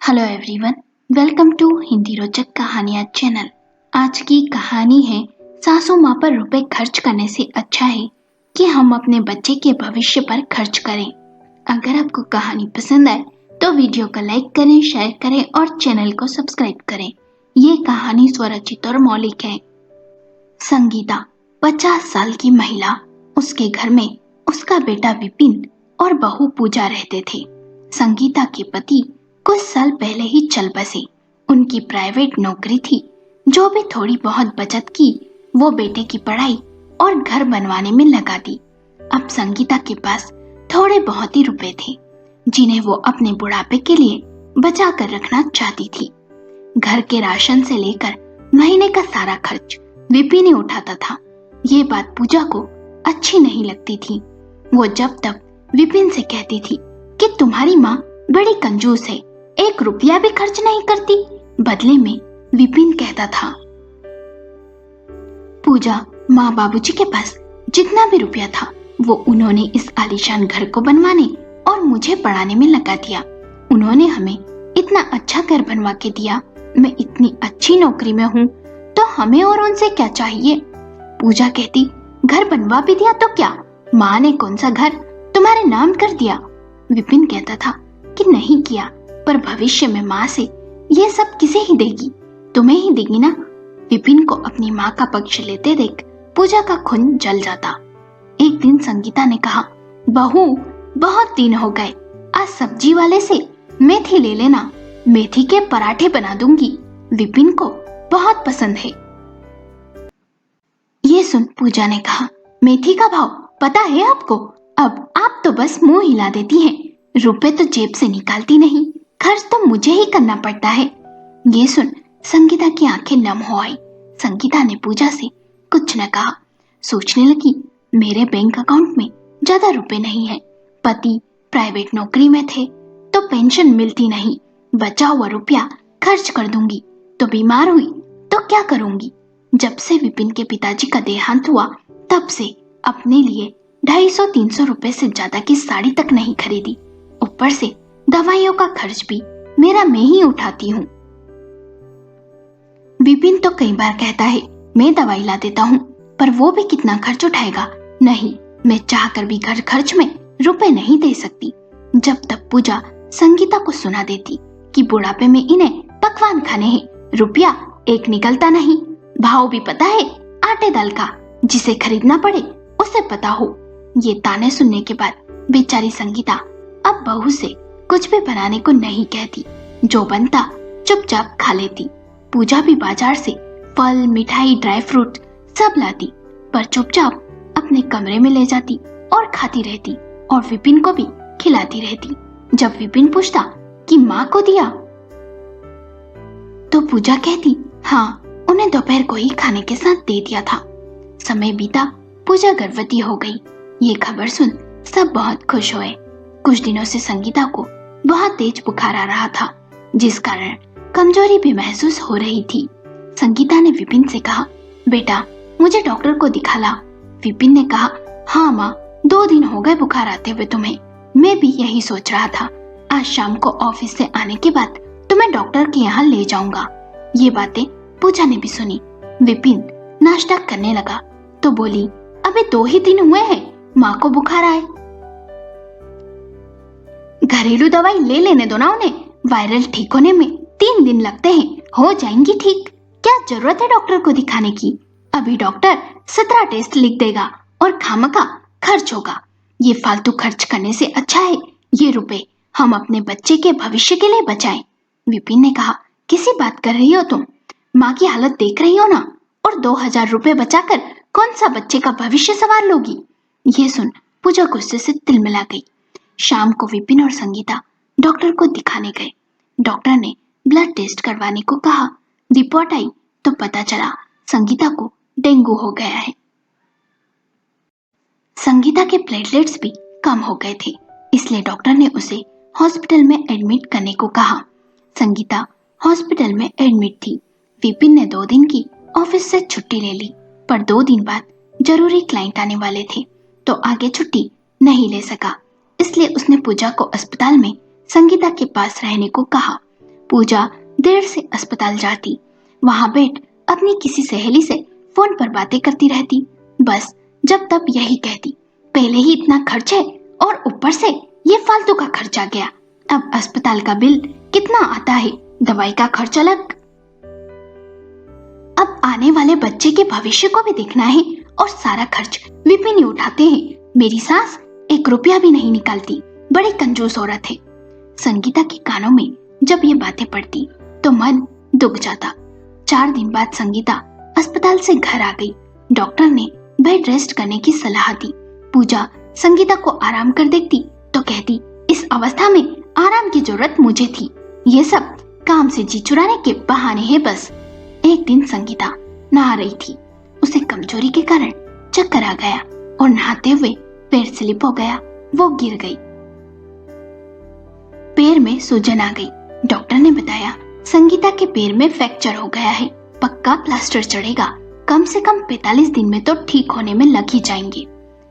Hello everyone, welcome to Hindi रोचक कहानियाँ channel. आज की कहानी है सासू माँ पर रुपए खर्च करने से अच्छा है कि हम अपने बच्चे के भविष्य पर खर्च करें। अगर आपको कहानी पसंद आए तो वीडियो को लाइक करें, शेयर करें और चैनल को सब्सक्राइब करें। ये कहानी स्वरचित और मौलिक है। संगीता 50 साल की महिला, उसके घर में उसका बेटा विपिन और बहू पूजा रहते थे। संगीता के पति कुछ साल पहले ही चल बसे। उनकी प्राइवेट नौकरी थी। जो भी थोड़ी बहुत बचत की वो बेटे की पढ़ाई और घर बनवाने में लगा दी। अब संगीता के पास थोड़े बहुत ही रुपए थे जिन्हें वो अपने बुढ़ापे के लिए बचा कर रखना चाहती थी। घर के राशन से लेकर महीने का सारा खर्च विपिन ही उठाता था। ये बात पूजा को अच्छी नहीं लगती थी। वो जब तक विपिन से कहती थी कि तुम्हारी माँ बड़ी कंजूस है, 1 रुपया भी खर्च नहीं करती। बदले में विपिन कहता था, पूजा, माँ बाबूजी के पास जितना भी रुपया था वो उन्होंने इस आलीशान घर को बनवाने और मुझे पढ़ाने में लगा दिया। उन्होंने हमें इतना अच्छा घर बनवा के दिया। मैं इतनी अच्छी नौकरी में हूँ तो हमें और उनसे क्या चाहिए। पूजा कहती, घर बनवा भी दिया तो क्या, माँ ने कौन सा घर तुम्हारे नाम कर दिया। विपिन कहता था कि नहीं किया, पर भविष्य में माँ से ये सब किसे ही देगी, तुम्हें ही देगी ना। विपिन को अपनी माँ का पक्ष लेते देख पूजा का खून जल जाता। एक दिन संगीता ने कहा, बहू, बहुत दिन हो गए, आज सब्जी वाले से मेथी ले लेना, मेथी के पराठे बना दूंगी, विपिन को बहुत पसंद है। ये सुन पूजा ने कहा, मेथी का भाव पता है आपको? अब आप तो बस मुंह हिला देती हैं, रुपए तो जेब से निकालती नहीं, खर्च तो मुझे ही करना पड़ता है। ये सुन संगीता की आंखें नम हो आई। संगीता ने पूजा से कुछ न कहा। सोचने लगी, मेरे बैंक अकाउंट में ज्यादा रुपए नहीं है। पति प्राइवेट नौकरी में थे तो पेंशन मिलती नहीं, बचा हुआ रुपया खर्च कर दूंगी, तो बीमार हुई तो क्या करूंगी। जब से विपिन के पिताजी का देहांत हुआ तब से अपने लिए 250-300 रुपए से ज्यादा की साड़ी तक नहीं खरीदी। ऊपर से दवाइयों का खर्च भी मेरा मैं ही उठाती हूँ। विपिन तो कई बार कहता है मैं दवाई ला देता हूँ, पर वो भी कितना खर्च उठाएगा। नहीं, मैं चाहकर भी घर खर्च में रुपए नहीं दे सकती। जब तक पूजा संगीता को सुना देती कि बुढ़ापे में इन्हें पकवान खाने हैं, रुपया एक निकलता नहीं। भाव भी पता है आटे दाल का, जिसे खरीदना पड़े उसे पता हो। ये ताने सुनने के बाद बेचारी संगीता अब बहू से कुछ भी बनाने को नहीं कहती। जो बनता चुपचाप खा लेती। पूजा भी बाजार से फल, मिठाई, ड्राई फ्रूट सब लाती, पर चुपचाप अपने कमरे में ले जाती और खाती रहती और विपिन को भी खिलाती रहती। जब विपिन पूछता कि माँ को दिया, तो पूजा कहती, हाँ, उन्हें दोपहर को ही खाने के साथ दे दिया था। समय बीता, पूजा गर्भवती हो गई। ये खबर सुन सब बहुत खुश हुए। कुछ दिनों से संगीता को बहुत तेज बुखार आ रहा था, जिस कारण कमजोरी भी महसूस हो रही थी। संगीता ने विपिन से कहा, बेटा, मुझे डॉक्टर को दिखा ला। विपिन ने कहा, हाँ माँ, 2 दिन हो गए बुखार आते हुए तुम्हें। मैं भी यही सोच रहा था, आज शाम को ऑफिस से आने के बाद तुम्हें डॉक्टर के यहाँ ले जाऊंगा। ये बातें पूजा ने भी सुनी। विपिन नाश्ता करने लगा तो बोली, अभी 2 ही दिन हुए हैं, माँ को बुखार आए। घरेलू दवाई ले लेने दो ना उन्हें, वायरल ठीक होने में 3 दिन लगते हैं, हो जाएंगी ठीक। क्या जरूरत है डॉक्टर को दिखाने की? अभी डॉक्टर 17 टेस्ट लिख देगा और खामखा खर्च होगा। ये फालतू खर्च करने से अच्छा है ये रुपए हम अपने बच्चे के भविष्य के लिए बचाएं। विपिन ने कहा, किसी बात कर रही हो तुम? माँ की हालत देख रही हो ना, और 2000 रुपए बचाकर कौन सा बच्चे का भविष्य संवार लोगी। ये सुन पूजा गुस्से से तिलमिला गई। शाम को विपिन और संगीता डॉक्टर को दिखाने गए। डॉक्टर ने ब्लड टेस्ट करवाने को कहा। रिपोर्ट आई तो पता चला संगीता को डेंगू हो गया है। संगीता के प्लेटलेट्स भी कम हो गए थे, इसलिए डॉक्टर ने उसे हॉस्पिटल में एडमिट करने को कहा। संगीता हॉस्पिटल में एडमिट थी। विपिन ने 2 दिन की ऑफिस से छुट्टी ले ली, पर 2 दिन बाद जरूरी क्लाइंट आने वाले थे तो आगे छुट्टी नहीं ले सका। इसलिए उसने पूजा को अस्पताल में संगीता के पास रहने को कहा। पूजा देर से अस्पताल जाती, वहां बैठ अपनी किसी सहेली से फोन पर बातें करती रहती। बस जब तब यही कहती, पहले ही इतना खर्च है और ऊपर से ये फालतू का खर्च आ गया। अब अस्पताल का बिल कितना आता है, दवाई का खर्च अलग। अब आने वाले बच्चे के भविष्य को भी देखना है और सारा खर्च विपिन ही उठाते हैं। मेरी सास 1 रुपया भी नहीं निकालती, बड़ी कंजूस औरत है। संगीता के कानों में जब ये बातें पड़ती तो मन दुख जाता। 4 दिन बाद संगीता अस्पताल से घर आ गई। डॉक्टर ने बेड रेस्ट करने की सलाह दी। पूजा संगीता को आराम कर देखती तो कहती, इस अवस्था में आराम की जरूरत मुझे थी, ये सब काम से जी चुराने के बहाने हैं बस। एक दिन संगीता नहा रही थी, उसे कमजोरी के कारण चक्कर आ गया और नहाते हुए पैर स्लिप हो गया, वो गिर गई। पैर में सूजन आ गई। डॉक्टर ने बताया संगीता के पैर में फ्रैक्चर हो गया है, पक्का प्लास्टर चढ़ेगा, कम से कम 45 दिन में तो ठीक होने में लग ही जाएंगे।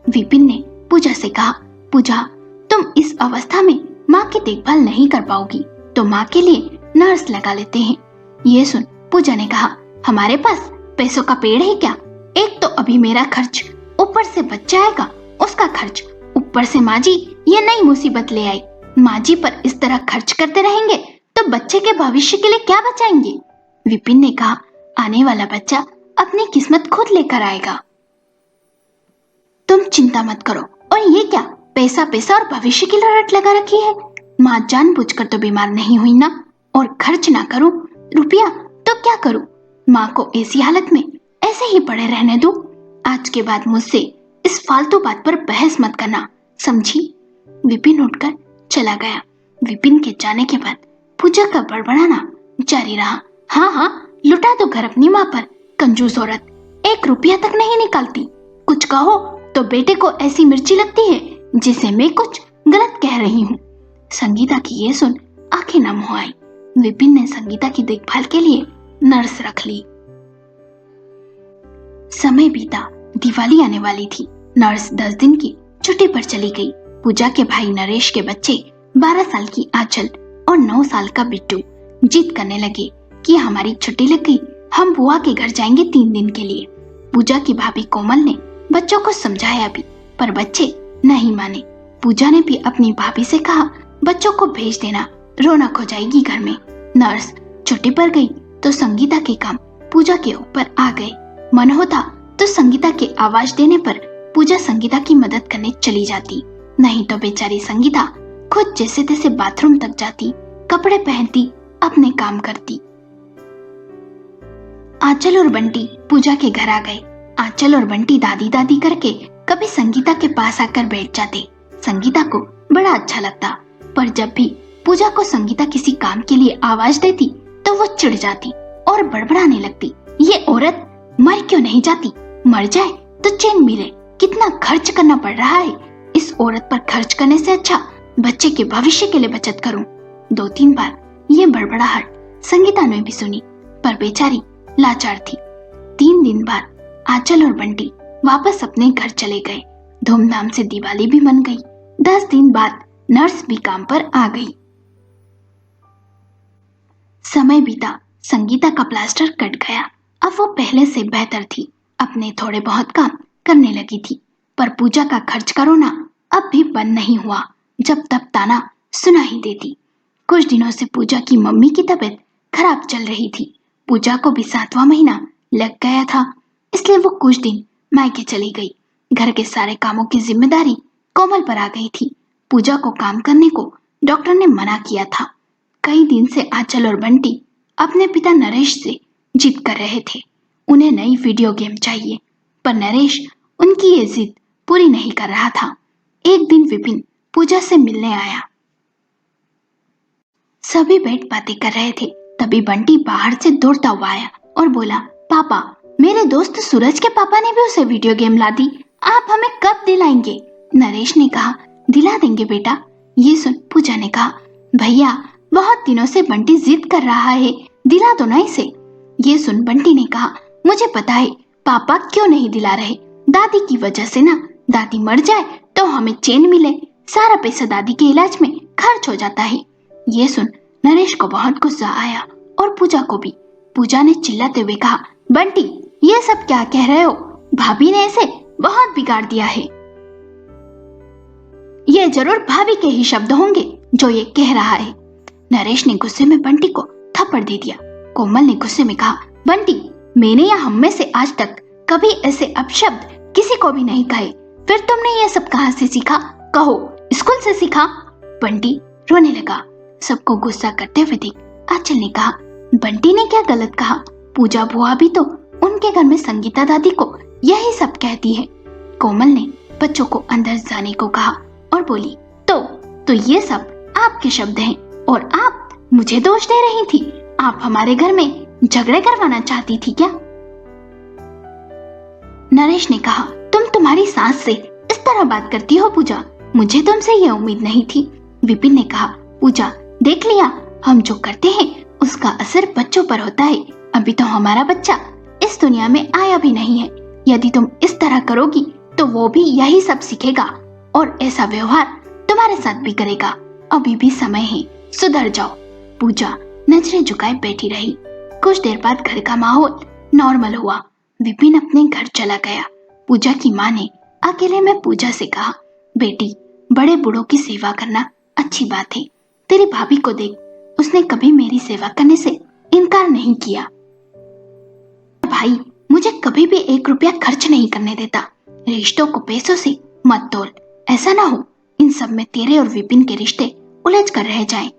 विपिन ने पूजा से कहा, पूजा तुम इस अवस्था में माँ की देखभाल नहीं कर पाओगी तो माँ के लिए नर्स लगा लेते हैं। ये सुन पूजा ने कहा, हमारे पास पैसों का पेड़ है क्या? एक तो अभी मेरा खर्च, ऊपर से बच्चा आएगा उसका खर्च, ऊपर से माँ जी ये नई मुसीबत ले आई। माँ जी पर इस तरह खर्च करते रहेंगे तो बच्चे के भविष्य के लिए क्या बचाएंगे? विपिन ने कहा, आने वाला बच्चा अपनी किस्मत खुद लेकर आएगा, तुम चिंता मत करो। और ये क्या पैसा पैसा और भविष्य की लड़त लगा रखी है? माँ जानबूझकर तो बीमार नहीं हुई ना, और खर्च ना करूं रुपया तो क्या करूं? माँ को ऐसी हालत में ऐसे ही पड़े रहने दो। आज के बाद मुझसे इस फालतू बात पर बहस मत करना, समझी? विपिन उठकर चला गया। विपिन के जाने के बाद पूजा का बड़बड़ाना जारी रहा। हाँ हाँ लुटा दो घर अपनी माँ पर, कंजूस औरत 1 रुपया तक नहीं निकालती। कुछ कहो तो बेटे को ऐसी मिर्ची लगती है जिसे मैं कुछ गलत कह रही हूँ। संगीता की ये सुन आंखें नम हो आई। विपिन ने संगीता की देखभाल के लिए नर्स रख ली। समय बीता, दिवाली आने वाली थी। नर्स 10 दिन की छुट्टी पर चली गई। पूजा के भाई नरेश के बच्चे 12 साल की आंचल और 9 साल का बिट्टू जिद करने लगे कि हमारी छुट्टी लग गई, हम बुआ के घर जाएंगे 3 दिन के लिए। पूजा की भाभी कोमल ने बच्चों को समझाया भी, पर बच्चे नहीं माने। पूजा ने भी अपनी भाभी से कहा, बच्चों को भेज देना, रौनक हो जाएगी घर में। नर्स छुट्टी पर गई तो संगीता के काम पूजा के ऊपर आ गए। मन होता तो संगीता के आवाज देने पर पूजा संगीता की मदद करने चली जाती, नहीं तो बेचारी संगीता खुद जैसे तैसे बाथरूम तक जाती, कपड़े पहनती, अपने काम करती। आंचल और बंटी पूजा के घर आ गए। आंचल और बंटी दादी दादी करके कभी संगीता के पास आकर बैठ जाते। संगीता को बड़ा अच्छा लगता, पर जब भी पूजा को संगीता किसी काम के लिए आवाज देती तो वो चिढ़ जाती और बड़बड़ाने लगती, ये औरत मर क्यों नहीं जाती? मर जाए तो चैन मिले, कितना खर्च करना पड़ रहा है। इस औरत पर खर्च करने से अच्छा बच्चे के भविष्य के लिए बचत करूं। 2-3 बार ये बड़बड़ाहट संगीता ने भी सुनी, पर बेचारी लाचार थी। 3 दिन बाद आंचल और बंटी वापस अपने घर चले गए। धूमधाम से दिवाली भी मन गई। 10 दिन बाद नर्स भी काम पर आ गई। समय बीता, संगीता का प्लास्टर कट गया। अब वो पहले से बेहतर थी, अपने थोड़े बहुत काम करने लगी थी। पर पूजा का खर्च का रोना अब भी बंद नहीं हुआ। जब तब ताना सुना ही देती। कुछ दिनों से पूजा की मम्मी की तबीयत खराब चल रही थी। पूजा को भी 7वां महीना लग गया था, इसलिए वो कुछ दिन मायके चली गई। घर के सारे कामों की जिम्मेदारी कोमल पर आ गई थी। पूजा को काम करने को डॉक्टर ने मना किया था। कई दिन से आंचल और बंटी अपने पिता नरेश से जिद कर रहे थे, उन्हें नई वीडियो गेम चाहिए, पर नरेश उनकी ये जिद पूरी नहीं कर रहा था। एक दिन विपिन पूजा से मिलने आया। सभी बैठ बातें कर रहे थे, तभी बंटी बाहर से दौड़ता हुआ आया और बोला, पापा, मेरे दोस्त सूरज के पापा ने भी उसे वीडियो गेम ला दी, आप हमें कब दिलाएंगे? नरेश ने कहा, दिला देंगे बेटा। ये सुन पूजा ने कहा, भैया बहुत दिनों से बंटी जिद कर रहा है, दिला दो ना इसे। ये सुन बंटी ने कहा, मुझे पता है पापा क्यों नहीं दिला रहे, दादी की वजह से ना। दादी मर जाए तो हमें चैन मिले, सारा पैसा दादी के इलाज में खर्च हो जाता है। ये सुन नरेश को बहुत गुस्सा आया और पूजा को भी। पूजा ने चिल्लाते हुए कहा, बंटी ये सब क्या कह रहे हो? भाभी ने इसे बहुत बिगाड़ दिया है। ये जरूर भाभी के ही शब्द होंगे जो ये कह रहा है। नरेश ने गुस्से में बंटी को थप्पड़ दे दिया। कोमल ने गुस्से में कहा, बंटी मैंने या हम में से आज तक कभी ऐसे अपशब्द किसी को भी नहीं कहे, फिर तुमने ये सब कहां से सीखा? कहो स्कूल से सीखा? बंटी रोने लगा। सबको गुस्सा करते हुए देख आंचल ने कहा, बंटी ने क्या गलत कहा? पूजा बुआ भी तो उनके घर में संगीता दादी को यही सब कहती है। कोमल ने बच्चों को अंदर जाने को कहा और बोली, तो ये सब आपके शब्द हैं और आप मुझे दोष दे रही थी। आप हमारे घर में झगड़े करवाना चाहती थी क्या? नरेश ने कहा, तुम्हारी सास से इस तरह बात करती हो पूजा? मुझे तुमसे ये उम्मीद नहीं थी। विपिन ने कहा, पूजा देख लिया, हम जो करते हैं उसका असर बच्चों पर होता है। अभी तो हमारा बच्चा इस दुनिया में आया भी नहीं है। यदि तुम इस तरह करोगी तो वो भी यही सब सीखेगा और ऐसा व्यवहार तुम्हारे साथ भी करेगा। अभी भी समय है, सुधर जाओ। पूजा नजरें झुकाए बैठी रही। कुछ देर बाद घर का माहौल नॉर्मल हुआ। विपिन अपने घर चला गया। पूजा की माँ ने अकेले में पूजा से कहा, बेटी बड़े बूढ़ों की सेवा करना अच्छी बात है। तेरी भाभी को देख, उसने कभी मेरी सेवा करने से इनकार नहीं किया। भाई मुझे कभी भी 1 रुपया खर्च नहीं करने देता। रिश्तों को पैसों से मत तोल। ऐसा ना हो इन सब में तेरे और विपिन के रिश्ते उलझ कर रह जाएं।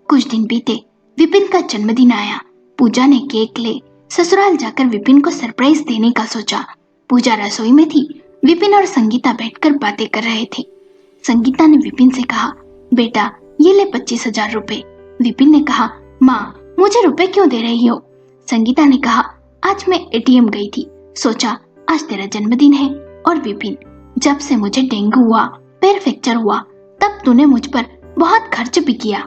कुछ दिन बीते, विपिन का जन्मदिन आया। पूजा ने केक ले ससुराल जाकर विपिन को सरप्राइज देने का सोचा। पूजा रसोई में थी। विपिन और संगीता बैठकर बातें कर रहे थे। संगीता ने विपिन से कहा, बेटा ये ले 25,000 रुपए। विपिन ने कहा, माँ मुझे रुपए क्यों दे रही हो? संगीता ने कहा, आज मैं एटीएम गई थी, सोचा आज तेरा जन्मदिन है। और विपिन, जब से मुझे डेंगू हुआ, पैर फ्रैक्चर हुआ, तब तूने मुझ पर बहुत खर्च भी किया।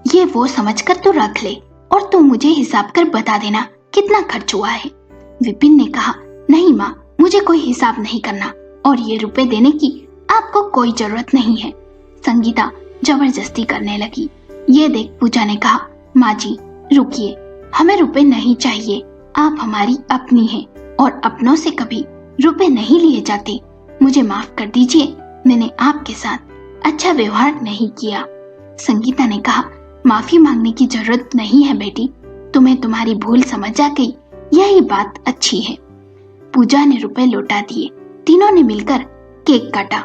ये वो समझकर तू रख ले और तू मुझे हिसाब कर बता देना कितना खर्च हुआ है। विपिन ने कहा, नहीं माँ, मुझे कोई हिसाब नहीं करना और ये रुपए देने की आपको कोई जरूरत नहीं है। संगीता जबरदस्ती करने लगी। ये देख पूजा ने कहा, माँ जी रुकिए, हमें रुपए नहीं चाहिए। आप हमारी अपनी हैं और अपनों से कभी रुपए नहीं लिए जाते। मुझे माफ कर दीजिए, मैंने आपके साथ अच्छा व्यवहार नहीं किया। संगीता ने कहा, माफी मांगने की जरूरत नहीं है बेटी, तुम्हें तुम्हारी भूल समझ आ गई, यही बात अच्छी है। पूजा ने रुपए लौटा दिए। तीनों ने मिलकर केक काटा।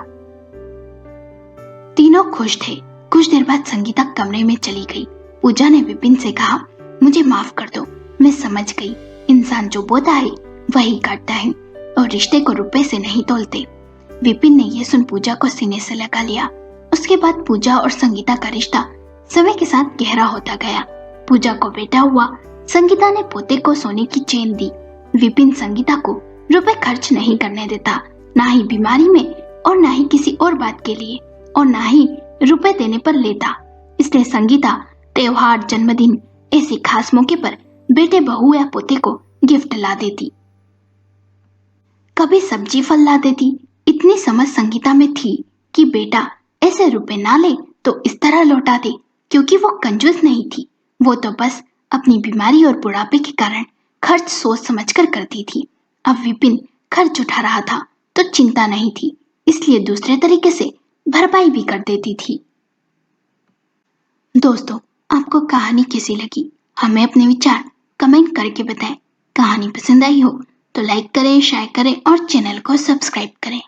तीनों खुश थे। कुछ देर बाद संगीता कमरे में चली गई। पूजा ने विपिन से कहा, मुझे माफ कर दो, मैं समझ गई, इंसान जो बोता है वही काटता है और रिश्ते को रुपए से नहीं तोलते। विपिन ने यह सुन पूजा को सीने से लगा लिया। उसके बाद पूजा और संगीता का रिश्ता समय के साथ गहरा होता गया। पूजा को बेटा हुआ। संगीता ने पोते को सोने की चेन दी। विपिन संगीता को रुपए खर्च नहीं करने देता, ना ही बीमारी में और ना ही किसी और बात के लिए, और ना ही रुपए देने पर लेता। इसलिए संगीता त्योहार, जन्मदिन ऐसे खास मौके पर बेटे, बहू या पोते को गिफ्ट ला देती, कभी सब्जी फल ला देती। इतनी समझ संगीता में थी कि बेटा ऐसे रुपए ना ले तो इस तरह लौटा दे, क्योंकि वो कंजूस नहीं थी। वो तो बस अपनी बीमारी और बुढ़ापे के कारण खर्च सोच समझकर करती थी। अब विपिन खर्च उठा रहा था तो चिंता नहीं थी, इसलिए दूसरे तरीके से भरपाई भी कर देती थी। दोस्तों, आपको कहानी कैसी लगी? हमें अपने विचार कमेंट करके बताएं। कहानी पसंद आई हो तो लाइक करें, शेयर करें और चैनल को सब्सक्राइब करें।